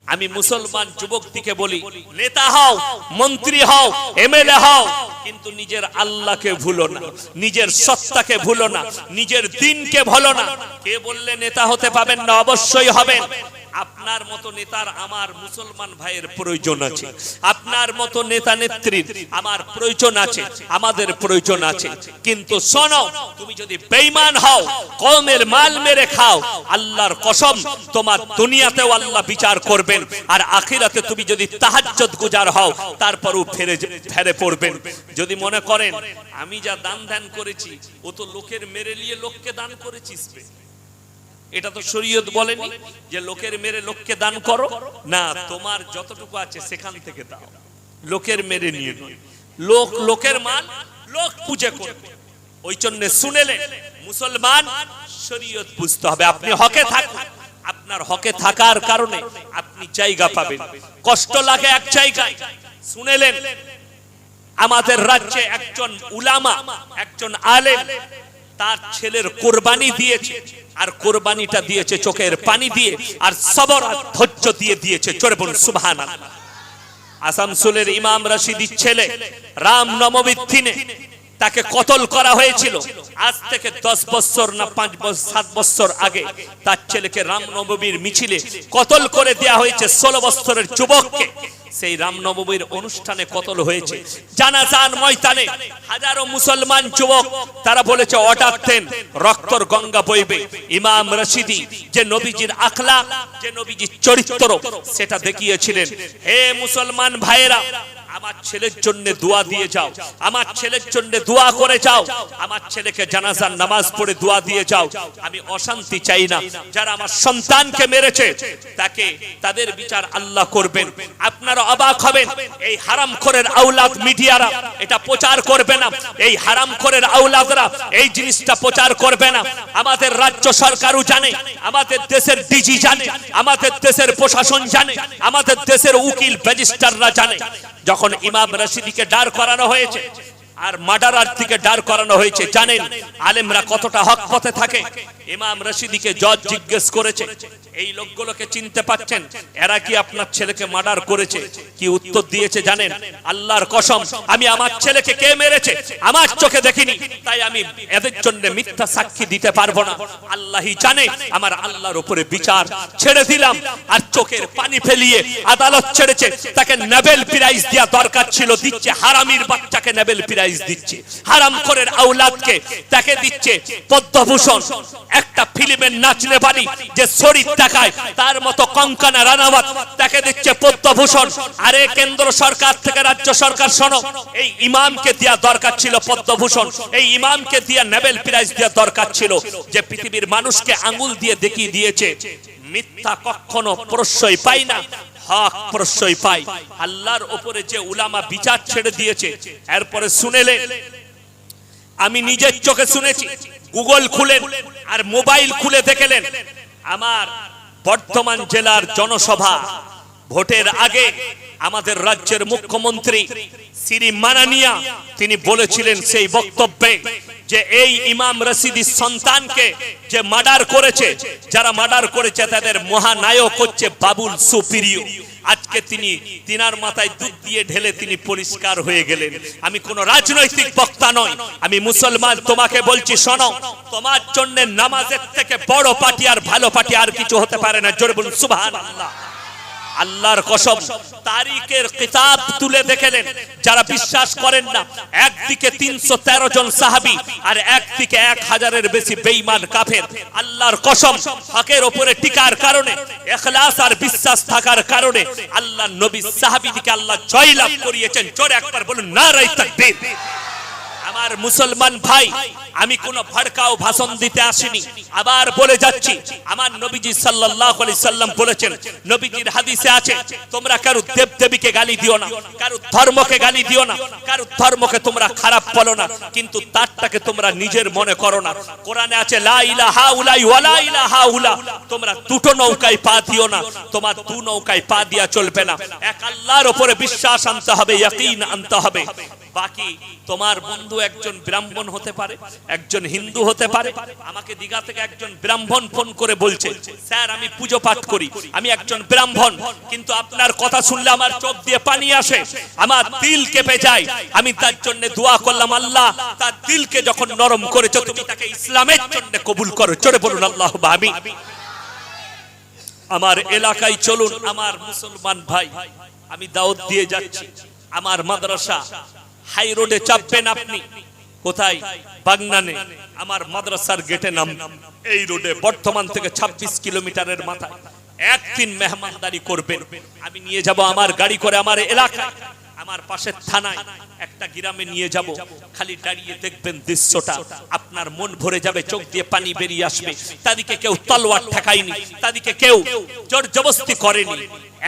আমি মুসলমান যুবকটিকে বলি, নেতা হও, মন্ত্রী হও, এমএলএ হও, কিন্তু নিজের আল্লাহকে ভুলো না, নিজের সত্তাকে ভুলো না, নিজের দ্বীনকে ভুলো না। কে বললে নেতা হতে পাবেন না? অবশ্যই হবেন। আপনার মতো নেতার আমার মুসলমান ভাইয়ের প্রয়োজন আছে, আপনার মতো নেতা নেত্রীর আমার প্রয়োজন আছে, আমাদের প্রয়োজন আছে। কিন্তু শোনো, তুমি যদি বেঈমান হও, কওমের মাল মেরে খাও, আল্লাহর কসম তোমার দুনিয়াতেও আল্লাহ বিচার করবেন, আর আখিরাতে তুমি যদি তাহাজ্জুদ গুজার হও তারপরও ফেরে পড়বেন। যদি মনে করেন আমি যা দান ধ্যান করেছি ও তো লোকের মেরে নিয়ে লোককে দান করেছিস, এটা তো শরীয়ত বলেনি যে লোকের মেরে লোককে দান করো, না, তোমার যতটুকু আছে সেখান থেকে দাও, লোকের মেরে নিয়ে নয়। লোকের মাল লোক পূজা করবে। ওই জন্য শুনেলেন মুসলমান শরীয়ত বুঝতে হবে। আপনি হকে থাকুন, আপনার হকে থাকার কারণে আপনি জায়গা পাবেন। কষ্ট লাগে এক জায়গায়। শুনেলেন আমাদের রাজ্যে একজন উলামা, একজন আলেম তার ছেলের কোরবানি দিয়েছে, আর কোরবানিটা দিয়েছে চোখের পানি দিয়ে, আর সবর আর ধৈর্য দিয়ে দিয়েছে। জোরে বলুন সুবহানাল্লাহ। আসানসোলের ইমাম রশিদির ছেলে রাম নবমীর দিনে তাকে কতল করা হয়েছিল। আজ থেকে 10 বছর না 5 বছর 7 বছর আগে তার ছেলেকে রামনবমীর মিছিলে কতল করে দেয়া হয়েছে। 16 বছরের যুবককে সেই রামনবমীর অনুষ্ঠানে কতল হয়েছে। জানাজার ময়দানে হাজারো মুসলমান যুবক তারা বলেছে অর্ডার দেন, রক্তর গঙ্গা বইবে। ইমাম রশিদি যে নবীজির আখলাক, যে নবীজির চরিত্র সেটা দেখিয়েছিলেন। হে মুসলমান ভাইয়েরা, আমার ছেলের জন্য দোয়া দিয়ে যাও, আমার ছেলের জন্য দোয়া করে যাও, আমার ছেলেকে জানাজার নামাজ পড়ে দোয়া দিয়ে যাও। আমি অশান্তি চাই না। যারা আমার সন্তানকে মেরেছে তাদের বিচার আল্লাহ করবেন। আপনারা অবাক হবেন, এই হারামখোরের আওলাদ মিডিয়ারা এটা প্রচার করবে না, এই হারামখোরের আওলাদরা এই জিনিসটা প্রচার করবে না। আমাদের রাজ্য সরকারও জানে, আমাদের দেশের ডিজি জানে, আমাদের দেশের প্রশাসন জানে, আমাদের দেশের উকিল ম্যাজিস্ট্রেটরা জানে। যখন ইমাম রশিদিকে দাঁড় করানো হয়েছে আর মার্ডারার থেকে দাঁড় করানো হয়েছে, জানেন আলেমরা কতটা হক পথে থাকে। ইমাম রশিদিকে জজ জিজ্ঞেস করেছে, এই লোকগুলোকে চিনতে পাচ্ছেন, এরা কি আপনার ছেলেকে মার্ডার করেছে? কি উত্তর দিয়েছে জানেন? আল্লাহর কসম, আমি আমার ছেলেকে কে মেরেছে আমার চোখে দেখিনি, তাই আমি এদের জন্য মিথ্যা সাক্ষী দিতে পারবো না। আল্লাহই জানে। আমার আল্লাহর উপরে বিচার ছেড়ে দিলাম। আর চোখের পানি ফেলিয়ে আদালত ছেড়েছে। তাকে নোবেল প্রাইজ দেওয়া দরকার ছিল, দিচ্ছে। হারামির বাচ্চাকে নোবেল প্রাইজ দিচ্ছে, হারামখোরের আওলাদকে তাকে দিচ্ছে পদ্মভূষণ। একটা ফিল্মের নাচনে বাড়ি যে শরীর দেখায় তার মতো কঙ্কনা রানাওয়াত তাকে দিচ্ছে পদ্মভূষণ। আরে কেন্দ্র সরকার থেকে রাজ্য সরকার, শোনো, এই ইমামকে দেওয়া দরকার ছিল পদ্মভূষণ, এই ইমামকে দেওয়া নোবেল প্রাইজ দেওয়া দরকার ছিল। যে পৃথিবীর মানুষকে আঙ্গুল দিয়ে দেখিয়ে দিয়েছে মিথ্যা কখনো প্রশ্রয় পায় না, হক প্রশ্রয় পায়। আল্লাহর উপরে যে উলামা বিচার ছেড়ে দিয়েছে। এরপরে শুনেলেন, আমি নিজের চোখে শুনেছি, গুগল খুলেন আর মোবাইল খুলে দেখলেন, আমার বর্ধমান জেলার জনসভা ভোটের আগে আমাদের রাজ্যের মুখ্যমন্ত্রী শ্রী মাননীয়া তিনি বলেছিলেন সেই বক্তব্যে যে এই ইমাম রশিদির সন্তানকে যে মার্ডার করেছে, যারা মার্ডার করেছে তাদের মহানায়ক হচ্ছে বাবুল সুপিরিয়। আজকে তিনি তিনার মাথায় দুধ দিয়ে ঢেলে তিনি পরিষ্কার হয়ে গেলেন। আমি কোন রাজনৈতিক বক্তা নই, আমি মুসলমান। তোমাকে বলছি, শোনো, তোমার জন্য নামাজের থেকে বড় পার্টি আর ভালো পার্টি আর কিছু হতে পারে না। জোরে বলুন সুবহানাল্লাহ। আল্লাহর কসম, তারিখের কিতাব তুলে দেখলেন, যারা বিশ্বাস করেন না, একদিকে 313 জন সাহাবী আর একদিকে 1000-এর বেশি বেঈমান কাফের। আল্লাহর কসম, হকের উপরে টিকার কারণে, ইখলাস আর বিশ্বাস থাকার কারণে আল্লাহ নবী সাহাবীদেরকে আল্লাহ জয়লাভ করিয়েছেন। জোরে একবার বলুন নারায়ে তাকবীর। আমার মুসলমান ভাই, আমি কোন ভড়কাও ভাষণ দিতে আসিনি। আবার বলে যাচ্ছি, আমার নবীজি সাল্লাল্লাহু আলাইহি সাল্লাম বলেছেন, নবীজির হাদিসে আছে, তোমরা কারো দেবদেবীকে গালি দিও না, কারো ধর্মকে গালি দিও না, কারো ধর্মকে তোমরা খারাপ বলো না, কিন্তু তারটাকে তোমরা নিজের মনে করো না। কোরআনে আছে লা ইলাহা উলাই ওয়া লা ইলাহা উলা। তোমরা দুটো নৌকায় পা দিও না, তোমার দু নৌকায় পা দিয়া চলবে না। এক আল্লাহর উপরে বিশ্বাস আনতে হবে, ইয়াকিন আনতে হবে। বাকি তোমার বন্ধু একজন ব্রাহ্মণ হতে পারে, একজন হিন্দু হতে পারে। আমাকে দীঘা থেকে একজন ব্রাহ্মণ ফোন করে বলছে, স্যার আমি পুজো পাঠ করি, আমি একজন ব্রাহ্মণ, কিন্তু আপনার কথা শুনলে আমার চোখ দিয়ে পানি আসে, আমার দিল কেঁপে যায়। আমি তার জন্য দোয়া করলাম, আল্লাহ তার দিলকে যখন নরম করেছো তুমি তাকে ইসলামের জন্য কবুল করো। জোরে বলুন আল্লাহুম্মা আমিন। আমার এলাকায় চলুন আমার মুসলমান ভাই, আমি দাওয়াত দিয়ে যাচ্ছি। আমার মাদ্রাসা হাই রোডে চাপবেন আপনি, কোথায়? বাগনানে। আমার মাদ্রাসার গেটে নাম এই রোডে, বর্তমান থেকে 26 কিলোমিটারের মাথায়। একদিন মেহমানদারি করবেন, আমি নিয়ে যাব আমার গাড়ি করে আমার এলাকায়, আমার পাশের থানায় একটা গ্রামে নিয়ে যাব। খালি দাঁড়িয়ে দেখবেন দৃশ্যটা, আপনার মন ভরে যাবে, চোখ দিয়ে পানি বেরিয়ে আসবে। তাদেরকে কেউ তলোয়ার ঠেকায়নি, তাদেরকে কেউ জোর জবরদস্তি করেনি।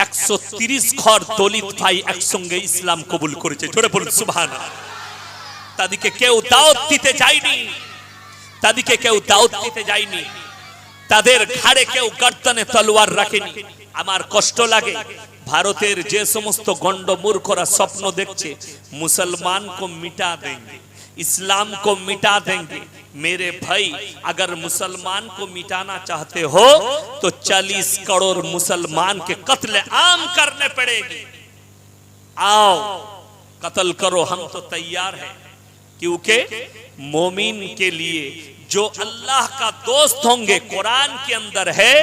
130 ঘর দলিত ভাই একসঙ্গে ইসলাম কবুল করেছে। জোরে বলুন সুবহানাল্লাহ। তাদেরকে কেউ দাওয়াত দিতে যায়নি, তাদেরকে কেউ দাওয়াত দিতে যায়নি, তাদের ঘাড়ে কেউ গর্দনে তলোয়ার রাখেনি। আমার কষ্ট লাগে, ভারতের যে সমস্ত গন্ড মূর্খরা স্বপ্ন দেখছে मुसलमान को मिटा देंगे, इस्लाम को मिटा देंगे। मेरे भाई अगर मुसलमान को मिटाना चाहते हो तो 40 करोड़ मुसलमान के कत्ल आम करने पड़ेगी। आओ कत्ल करो, हम तो तैयार हैं, क्योंकि मोमिन के लिए जो अल्लाह का दोस्त होंगे, कुरान के अंदर है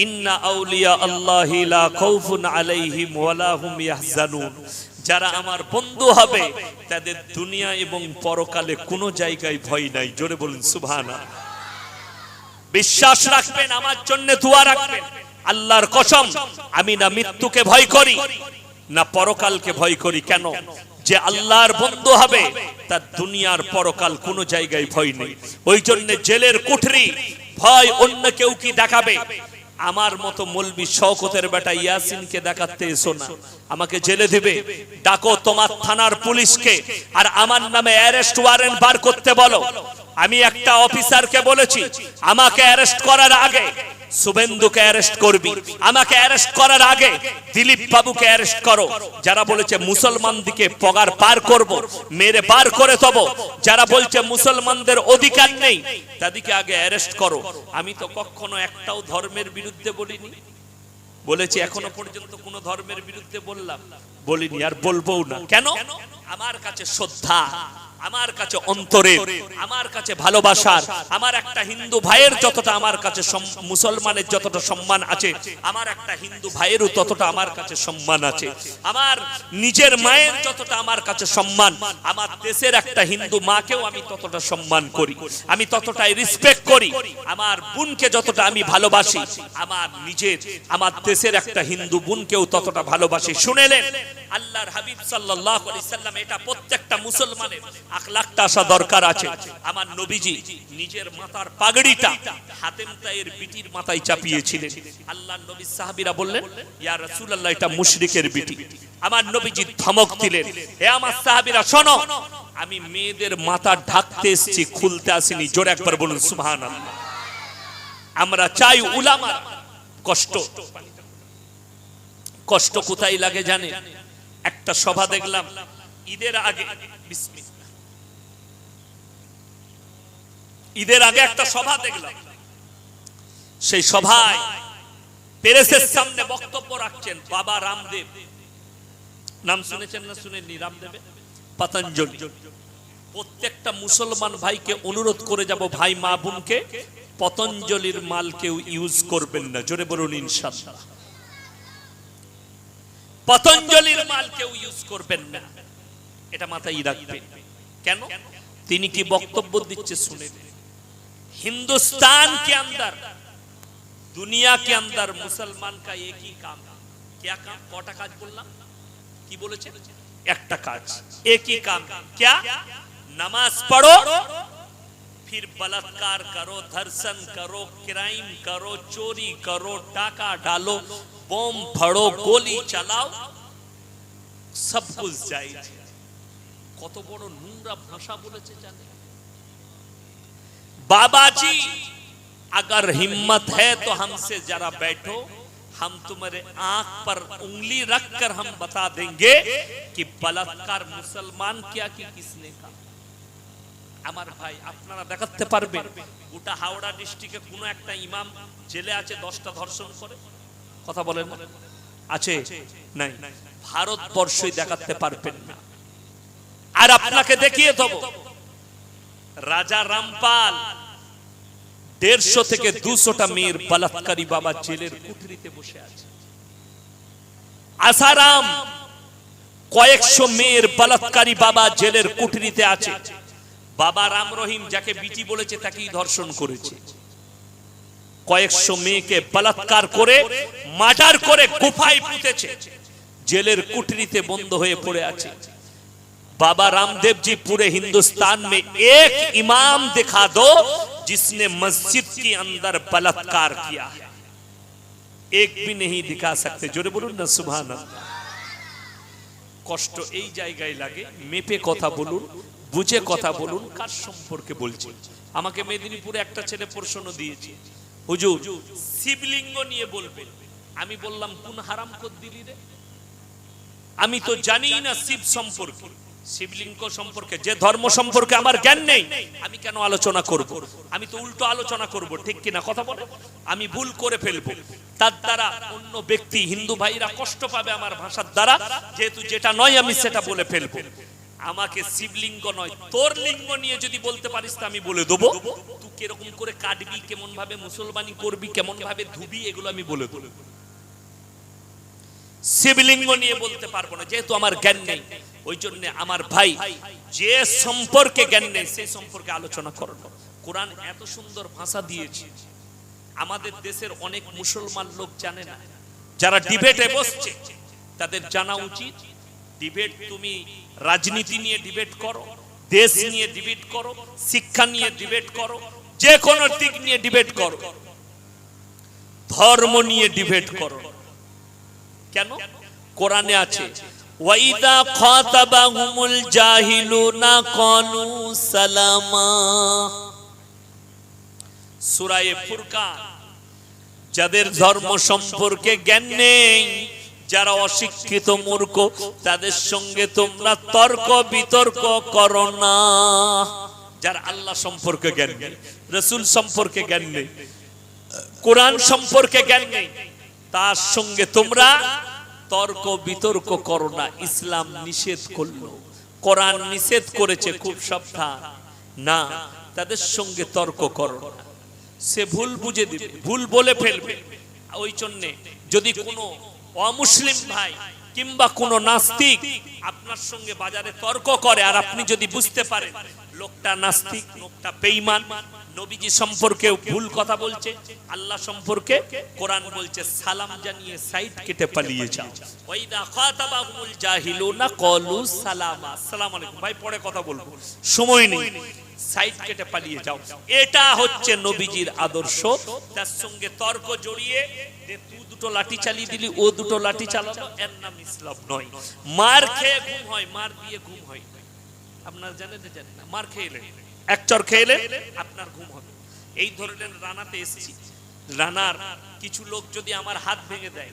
इन्ना औलिया अल्लाहि ला खौफुन अलैहिम वला हुम याहजानुन। যারা আমার বন্ধু হবে তাদের দুনিয়া এবং পরকালে কোনো জায়গায় ভয় নাই। জোরে বলুন সুবহানাল্লাহ। বিশ্বাস রাখবেন, আমার জন্য দোয়া রাখবেন। আল্লাহর কসম, আমি না মৃত্যুকে ভয় করি না পরকালকে ভয় করি। কেন? যে আল্লাহর বন্ধু হবে তার দুনিয়ার পরকাল কোনো জায়গায় ভয় নেই। ওই জন্য জেলের কুঠরি ভয় অন্য কেউ কি দেখাবে? আমার মতো মৌলবি শওকতের বেটা ইয়াসিনকে দেখাতে এসো না, আমাকে জেলে দিবে। ডাকো তোমার থানার পুলিশকে, আর আমার নামে অ্যারেস্ট ওয়ারেন্ট বার করতে বলো। আমি একটা অফিসারকে বলেছি, আমাকে অ্যারেস্ট করার আগে শুভেন্দুকে অ্যারেস্ট করবি, আমাকে অ্যারেস্ট করার আগে দিলীপ বাবুকে অ্যারেস্ট করো। যারা বলেছে মুসলমানদিকে পগার পার করব, মেরে বার করে তব, যারা বলছে মুসলমানদের অধিকার নেই তাদেরকে আগে অ্যারেস্ট করো। আমি তো কখনো একটাও ধর্মের বিরুদ্ধে বলিনি, বলেছি এখনো পর্যন্ত কোন ধর্মের বিরুদ্ধে বলিনি, আর বলবো না। কেন? আমার কাছে শ্রদ্ধা, আমার কাছে অন্তরের, আমার কাছে ভালোবাসার, আমার একটা হিন্দু ভাইয়ের যতটা আমার কাছে মুসলমানের যতটা সম্মান আছে, আমার একটা হিন্দু ভাইয়েরও ততটা আমার কাছে সম্মান আছে। আমার নিজের মায়ের যতটা আমার কাছে সম্মান, আমার দেশের একটা হিন্দু মাকেও আমি ততটা সম্মান করি, আমি ততটাই রেসপেক্ট করি। আমার বোনকে যতটা আমি ভালোবাসি, আমার নিজের আমার দেশের একটা হিন্দু বোনকেও ততটা ভালোবাসি। শুনেলেন আল্লাহর হাবিব সাল্লাল্লাহু আলাইহি সাল্লাম, এটা প্রত্যেকটা মুসলমানের আখলাকটা আসা দরকার আছে। আমার নবীজি নিজের মাথার পাগড়িটা হাতেম তায়ের বিটির মাথায় চাপিয়েছিলেন। আল্লাহর নবী সাহাবীরা বললেন, ইয়া রাসূলুল্লাহ এটা মুশরিকের বিটি। আমার নবীজি ধমক দিলেন, হে আমার সাহাবীরা শোনো, আমি মেয়েদের মাথা ঢাকতে এসেছি, খুলতে আসিনি। জোরে একবার বলুন সুবহানাল্লাহ। আমরা চাই উলামার কষ্ট কোথায় লাগে জানে? একটা সভা দেখলাম ঈদের আগে, ঈদের আগে একটা সভা দেখলাম। সেই সভায় প্রেসের সামনে বক্তব্য রাখছেন বাবা রামদেব। নাম শুনেছেন না শুনেননি? রামদেব পতঞ্জলি। প্রত্যেকটা মুসলমান ভাইকে অনুরোধ করে যাব, ভাই মা বোনকে, পতঞ্জলির মাল কেউ ইউজ করবেন না। জোরে বলুন ইনশাআল্লাহ। পতঞ্জলির মাল কেউ ইউজ করবেন না, এটা মাথায় রাখবেন। কেন? তিনি কি বক্তব্য দিচ্ছে শুনেন। हिंदुस्तान के अंदर, दुनिया के अंदर मुसलमान का एक ही काम। क्या काम? कोटा काज बोलना की बोले एकटा काज, एक ही काम। क्या? नमाज पढ़ो, फिर बलात्कार करो, धर्षण करो, क्राइम करो, चोरी करो, टाका डालो, बम फोड़ो, गोली चलाओ, सब कुछ जायज। কত বড় নোংরা ভাষা বলেছে জানেন? बाबा जी अगर हिम्मत है तो हमसे जरा बैठो, हम तुम्हारे आंख पर उंगली रखकर हम बता देंगे कि बलात्कार मुसलमान किया कि किसने का। আমার ভাই আপনারা দেখাতে পারবেন গোটা হাওড়া ডিস্ট্রিক্টে কোন একটা ইমাম জেলে আছে 10টা ধর্ষণ করে? কথা বলেন আছে? নাই। ভারতবর্ষই দেখাতে পারবেন না। আর আপনাকে দেখিয়ে দেব রাজা রামপাল 150 থেকে 200টা মেয়ের বলাৎকারী বাবা জেলের কুঠরিতে বসে আছে। আসারাম কয়েকশো মেয়ের বলাৎকারী বাবা জেলের কুঠরিতে আছে। বাবা রাম রহিম যাকে বিটি বলেছে তাকেই ধর্ষণ করেছে। কয়েকশো মেয়েকে বলাৎকার করে মার্ডার করে গুফায় পুঁতেছে, জেলের কুঠরিতে বন্ধ হয়ে পড়ে আছে। बाबा रामदेव जी पूरे हिंदुस्तान में एक इमाम दिखा दो जिसने मस्जिद के अंदर बलात्कार किया है, एक भी नहीं दिखा सकते। जोरे बोलून ना सुभान अल्लाह। কষ্ট এই জায়গায় লাগে, মেপে কথা বলুন, বুঝে কথা বলুন। কার সম্পর্কে বলছি? আমাকে মেদিনীপুরে একটা ছেলে প্রশ্ন দিয়েছে, হুজুর শিবলিঙ্গ নিয়ে বলবেন। আমি বললাম কোন হারামখোর দিলি রে? আমি তো জানি না শিব সম্পর্কে, শিবলিঙ্গ সম্পর্কে, যে ধর্ম সম্পর্কে আমার জ্ঞান নেই, আমি কেন আলোচনা করব? আমি তো উল্টো আলোচনা করব, ঠিক কিনা কথা বলে? আমি ভুল করে ফেলবো, তার দ্বারা অন্য ব্যক্তি হিন্দু ভাইরা কষ্ট পাবে আমার ভাষার দ্বারা, যেহেতু যেটা নয় আমি সেটা বলে ফেলবো। আমাকে শিবলিঙ্গ নয় তোর লিঙ্গ নিয়ে যদি বলতে পারিস তা আমি বলে দেবো। তুই কিরকম করে কাটবি, কেমন ভাবে মুসলমানি করবি, কেমন ভাবে ধুবি, এগুলো আমি বলে দেবো। শিবলিঙ্গ নিয়ে বলতে পারবো না, যেহেতু আমার জ্ঞান নেই। ওই জন্য আমার ভাই যে সম্পর্কে জ্ঞান নেই সেই সম্পর্কে আলোচনা করো। কোরআন এত সুন্দর ভাষা দিয়েছে, আমাদের দেশের অনেক মুসলমান লোক জানে না। যারা ডিবেটে বসছে তাদের জানা উচিত, ডিবেট তুমি রাজনীতি নিয়ে ডিবেট করো, দেশ নিয়ে ডিবেট করো, শিক্ষা নিয়ে ডিবেট করো, যে কোনো দিক নিয়ে ডিবেট করো, ধর্ম নিয়ে ডিবেট করো। কেন? কোরআনে আছে ওয়াইদা খাতাবাহুমুল জাহিলুনা ক্বালু সালামা। সূরা ফুরকান। যাদের ধর্ম সম্পর্কে জ্ঞান নেই, যারা অশিক্ষিত মূর্খ, তাদের সঙ্গে তোমরা তর্ক বিতর্ক করো না। যারা আল্লাহ সম্পর্কে জ্ঞান নেই, রাসূল সম্পর্কে জ্ঞান নেই, কোরআন সম্পর্কে জ্ঞান নেই, তার সঙ্গে তোমরা তর্ক বিতর্ক করো না। ইসলাম নিষেধ করলো, কোরআন নিষেধ করেছে, খুব সাবধান না, তাদের সঙ্গে তর্ক করো না। সে ভুল বুঝে দিবে, ভুল বলে ফেলবে। ওই জন্য যদি কোনো অমুসলিম ভাই কিংবা কোনো নাস্তিক আপনার সঙ্গে বাজারে তর্ক করে, আর আপনি যদি বুঝতে পারেন লোকটা নাস্তিক, লোকটা বেঈমান, নবীজি সম্পর্কে ভুল কথা বলছে, আল্লাহ সম্পর্কে, কোরআন বলছে সালাম জানিয়ে সাইড কেটে পালিয়ে যাও। ওয়াইদা খাতাবাহুমুল জাহিলুনা ক্বালু সালামা। আসসালামু আলাইকুম ভাই, পরে কথা বলবো, সময় নেই, সাইড কেটে পালিয়ে যাও। এটা হচ্ছে নবীজির আদর্শ। তার সঙ্গে তর্ক জড়িয়ে যে তুই দুটো লাঠি চালিয়ে দিলি, ও দুটো লাঠি চালালো, এর নাম ইসলাম নয়। মার খেয়ে ঘুম হয়, মার দিয়ে ঘুম হয়। আপনারা জানেন না? জানেন না? মার খেয়ে এলেন, এক চর খেয়ে এলেন, আপনার ঘুম হবে। এই ধরনের রানাতে এসেছি, রানার কিছু লোক যদি আমার হাত ভেঙে দেয়,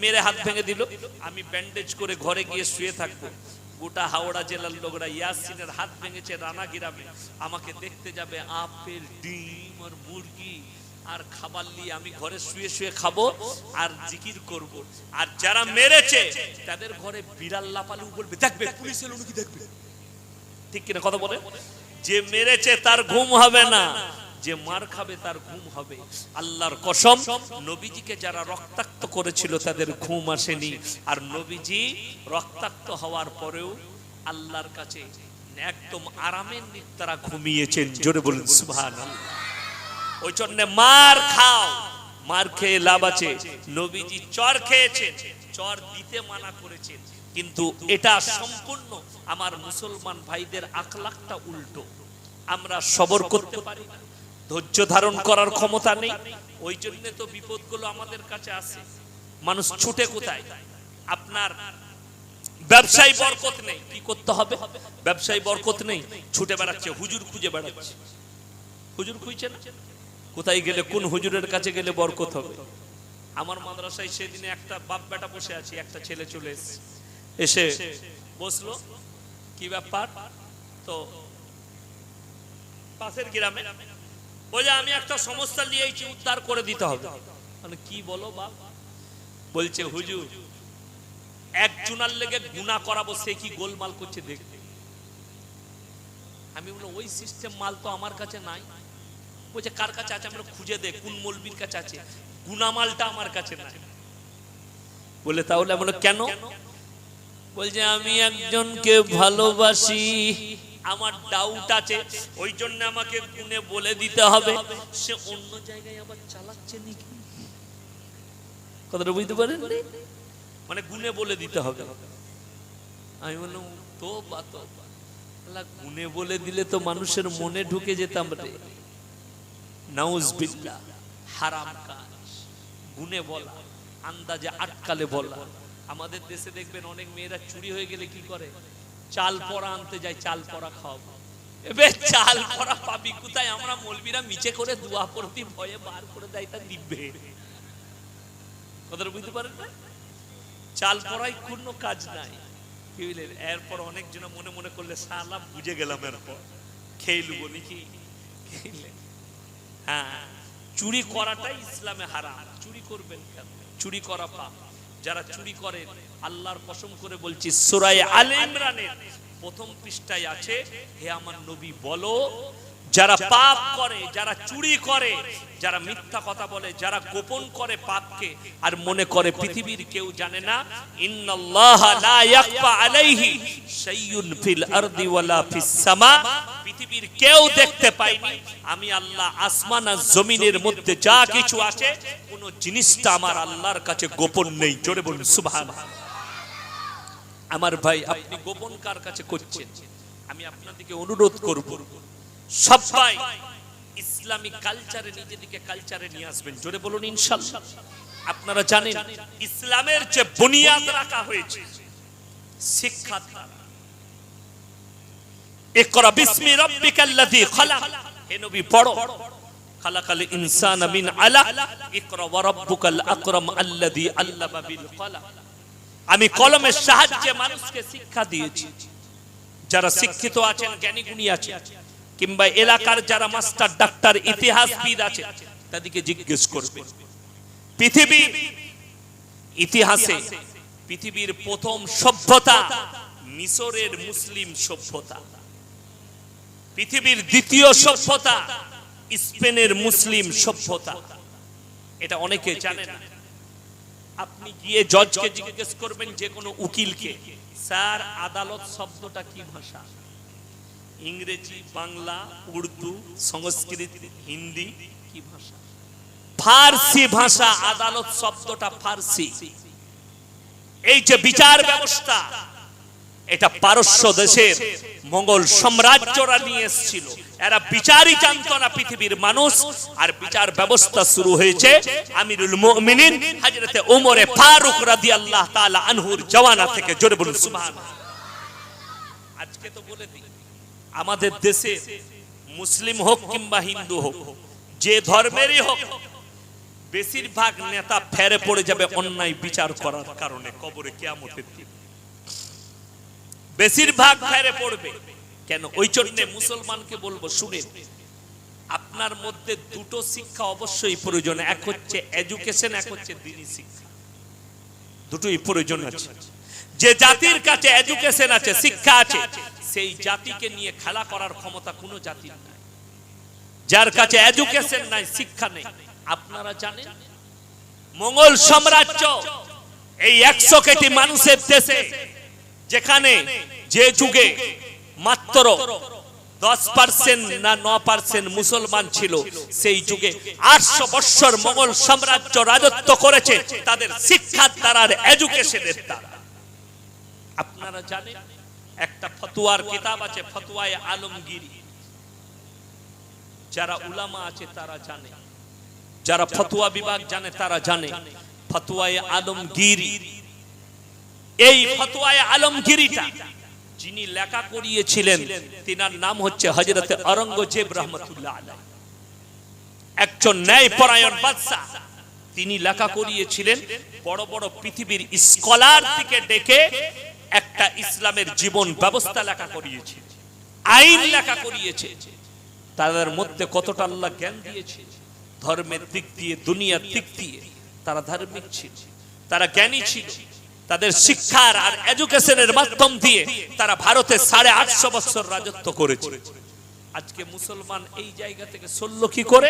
মেরে হাত ভেঙে দিল, আমি ব্যান্ডেজ করে ঘরে গিয়ে শুয়ে থাকবো। গোটা হাওড়া জেলার লোকরা ইয়াসিনের হাত ভেঙেছে রানা গ্রামে, আমাকে দেখতে যাবে, আপেল ডিম আর মুরগি আর খাবার নিয়ে আমি ঘরে শুয়ে শুয়ে খাবো আর জিকির করব। আর যারা মেরেছে তাদের ঘরে বিড়াল লাপালু বলবে, দেখবে পুলিশ এলো নাকি, দেখবে, ঠিক কিনা কথা বলে? যে মেরেছে তার ঘুম হবে না, যে মার খাবে তার ঘুম হবে। আল্লাহর কসম, নবীজিকে যারা রক্তাক্ত করেছিল তাদের ঘুম আসেনি। আর নবীজি রক্তাক্ত হওয়ার পরেও আল্লাহর কাছে একদম আরামের নিয়ে তারা ঘুমিয়েছেন। জোরে বলুন সুবহানাল্লাহ। ওই জন্য মার খাও, মার খেয়ে লাভ আছে। নবীজি চর খেয়েছেন, চর দিতে মানা করেছেন, কিন্তু এটা সম্পূর্ণ আমার মুসলমান ভাইদের আখলাকটা উল্টো। আমরা সবর করতে পারি না, ধৈর্য ধারণ করার ক্ষমতা নেই। ওই জন্য তো বিপদগুলো আমাদের কাছে আসে। মানুষ ছুটে কোথায়? আপনার ব্যবসায় বরকত নেই, কি করতে হবে? ব্যবসায় বরকত নেই, ছুটে বেড়াচ্ছে, হুজুর খুঁজে বেড়াচ্ছে। হুজুর খুঁজছে না, কোথায় গেলে কোন হুজুরের কাছে গেলে বরকত হবে? আমার মাদ্রাসায় সেদিনে একটা বাপ বেটা বসে আছি, একটা ছেলে চলে এসে বসলো, কি ব্যাপার? তো পাশের গ্রামে বলে আমি একটা সমস্যা নিয়েছি, উদ্ধার করে দিতে হবে। মানে কি বলো বাপ? বলছে হুজুর একজনের লেগে গুনাহ করাবো, সে কি গোলমাল করছে দেখতে। আমি বললাম ওই সিস্টেম মাল তো আমার কাছে নাই। বলছে কার কাছে আছে? আমরা খুঁজে দে, কোন মৌলবীর কাছে আছে, গুনাহ মালটা আমার কাছে নাই। বলে তাহলে আমরা কেন? বলছে আমি একজনকে ভালোবাসি, আমার ডাউট আছে, ওই জন্য আমাকে গুনে বলে দিতে হবে। সে অন্য জায়গায় আবার চালাচ্ছে নাকি? কথাটা বুঝতে পারেন? মানে গুনে বলে দিতে হবে। আমি বললাম তো বাত, গুনে বলে দিলে তো মানুষের মনে ঢুকে যেতাম রে। নাউজুবিল্লাহ, হারাম কাজ। গুনে বলা, আন্দাজে আটকালে বলা। আমাদের দেশে দেখবেন অনেক মেয়েরা চুরি হয়ে গেলে কি করে? চাল পড়া আনতে যায়, চাল পড়া খাওয়াবো। এবার চাল পড়া পাবি কোথায়? আমরা মৌলবীরা মিছে করে দোয়া পড়তে ভয়ে বার করে দেয়, তা দিবে। কথাটা বুঝতে পারেন না? চাল পড়াই কোনো কাজ নাই। কি বলেন? এরপর অনেকজন মনে মনে করলে সালা বুঝে গেলাম, এরপর খেয়ে লুবো নাকি? হ্যাঁ, চুরি করাটাই ইসলামে হারাম। চুরি করবেন কেন? চুরি করা পাপ। যারা চুরি করে আল্লাহর কসম করে বলছি, সূরা আলে ইমরানের প্রথম পৃষ্ঠায় আছে, হে আমার নবী বলো, যারা পাপ করে, যারা চুরি করে, যারা মিথ্যা কথা বলে, যারা গোপন করে পাপকে আর মনে করে পৃথিবীর কেউ জানে না, ইন্নাল্লাহা লা ইয়াখফা আলাইহি শাইউন ফিল আরদি ওয়ালা ফিস সামা, পৃথিবীর কেউ দেখতে পায়নি, আমি আল্লাহ আসমান আর জমিনের মধ্যে যা কিছু আছে কোন জিনিসটা আমার আল্লাহর কাছে গোপন নেই। জোরে বলুন সুবহানাল্লাহ। আমার ভাই, আপনি গোপন কার কাছে করছেন? আমি আপনাদেরকে অনুরোধ করব, সবাই ইসলামিক কালচারে নিজেদেরকে কালচারে নিয়ে আসবেন। জোরে বলুন ইনশাআল্লাহ। আপনারা জানেন ইসলামের যে বুনিয়াদ রাখা হয়েছে শিক্ষা দ্বারা। ইকরা বিসমি রাব্বিকাল্লাযী খালাক, হে নবী পড়ো, খালাকাল ইনসানা মিন আলাক, ইকরা ওয়া রাব্বুকাল আকরাম আল্লাযী আল্লামা বিল কলম। আমি কলমের সাহায্যে মানুষকে শিক্ষা দিয়েছি। যারা শিক্ষিত আছেন, জ্ঞানী গুণী আছেন, কিংবা এলাকার যারা মাস্টার ডাক্তার ইতিহাসবিদ আছে, তাদেরকে জিজ্ঞেস করবে পৃথিবীর ইতিহাসে পৃথিবীর প্রথম সভ্যতা মিশরের মুসলিম সভ্যতা, পৃথিবীর দ্বিতীয় সভ্যতা স্পেনের মুসলিম সভ্যতা। এটা অনেকে জানে না। আপনি গিয়ে জজকে জিজ্ঞেস করবেন, যে কোনো উকিলকে, স্যার আদালত শব্দটা কি ভাষা? ইংরেজি, বাংলা, উর্দু, সংস্কৃত, হিন্দি, কি ভাষা? ফার্সি ভাষা। আদালত শব্দটা ফার্সি। এই যে বিচার ব্যবস্থা, এটা পারস্য দেশের মঙ্গল সাম্রাজ্যরা নিয়ে এসেছিল। এরা বিচারই জানতো না পৃথিবীর মানুষ। আর বিচার ব্যবস্থা শুরু হয়েছে আমিরুল মুমিনিন হযরতে ওমর ফারুক রাদিয়াল্লাহু তাআলা আনহুর জওয়ানা থেকে। জোরে বলুন সুবহানাল্লাহ। আজকে তো বলে দিই, আমাদের দেশে মুসলিম হোক কিংবা হিন্দু হোক, যে ধর্মেরই হোক, বেশিরভাগ নেতা ফেরে পড়ে যাবে অন্যায় বিচার করার কারণে কবরে কিয়ামতের দিন। বেশিরভাগ ফেরে পড়বে কেন? ওই জন্য মুসলমানকে বলবো, শুনেন, আপনার মধ্যে দুটো শিক্ষা অবশ্যই প্রয়োজন। এক হচ্ছে এডুকেশন, এক হচ্ছে দ্বীনি শিক্ষা। দুটোই প্রয়োজন আছে। যে জাতির কাছে এডুকেশন আছে, শিক্ষা আছে, সেই জাতিকে নিয়ে খেলা করার ক্ষমতা কোনো জাতির নাই। যার কাছে এডুকেশন নাই, শিক্ষা নেই, আপনারা জানেন মঙ্গল সাম্রাজ্য এই 100 কোটি মানুষের দেশে, যেখানে যে যুগে মাত্র 10% না 9% মুসলমান ছিল, সেই যুগে 800 বছর মঙ্গল সাম্রাজ্য রাজত্ব করেছে তাদের শিক্ষার দ্বারা, এডুকেশনের দ্বারা। আপনারা জানেন একটা ফতোয়ার কিতাব আছে, ফতোয়ায়ে আলমগীরি। যারা উলামা আছে তারা জানে, যারা ফতোয়া বিভাগ জানে তারা জানে ফতোয়ায়ে আলমগীরি। এই ফতোয়ায়ে আলমগীরিটা যিনি লেখা করিয়েছিলেন, তিনার নাম হচ্ছে হযরতে আওরঙ্গজেব রাহমাতুল্লাহ আলাইহি। একজন ন্যায়পরায়ণ বাদশা, তিনি লেখা করিয়েছিলেন, বড় বড় পৃথিবীর স্কলার থেকে ডেকে একটা ইসলামের জীবন ব্যবস্থা লেখা করিয়েছে, আইন লেখা করিয়েছে। তাদের মধ্যে কতটা আল্লাহ জ্ঞান দিয়েছে, ধর্মের দিক দিয়ে, দুনিয়ার দিক দিয়ে তারা ধার্মিক ছিল, তারা জ্ঞানী ছিল। তাদের শিক্ষার আর এডুকেশনের মাধ্যম দিয়ে তারা ভারতে 850 বছর রাজত্ব করেছে। আজকে মুসলমান এই জায়গা থেকে চলল কি করে?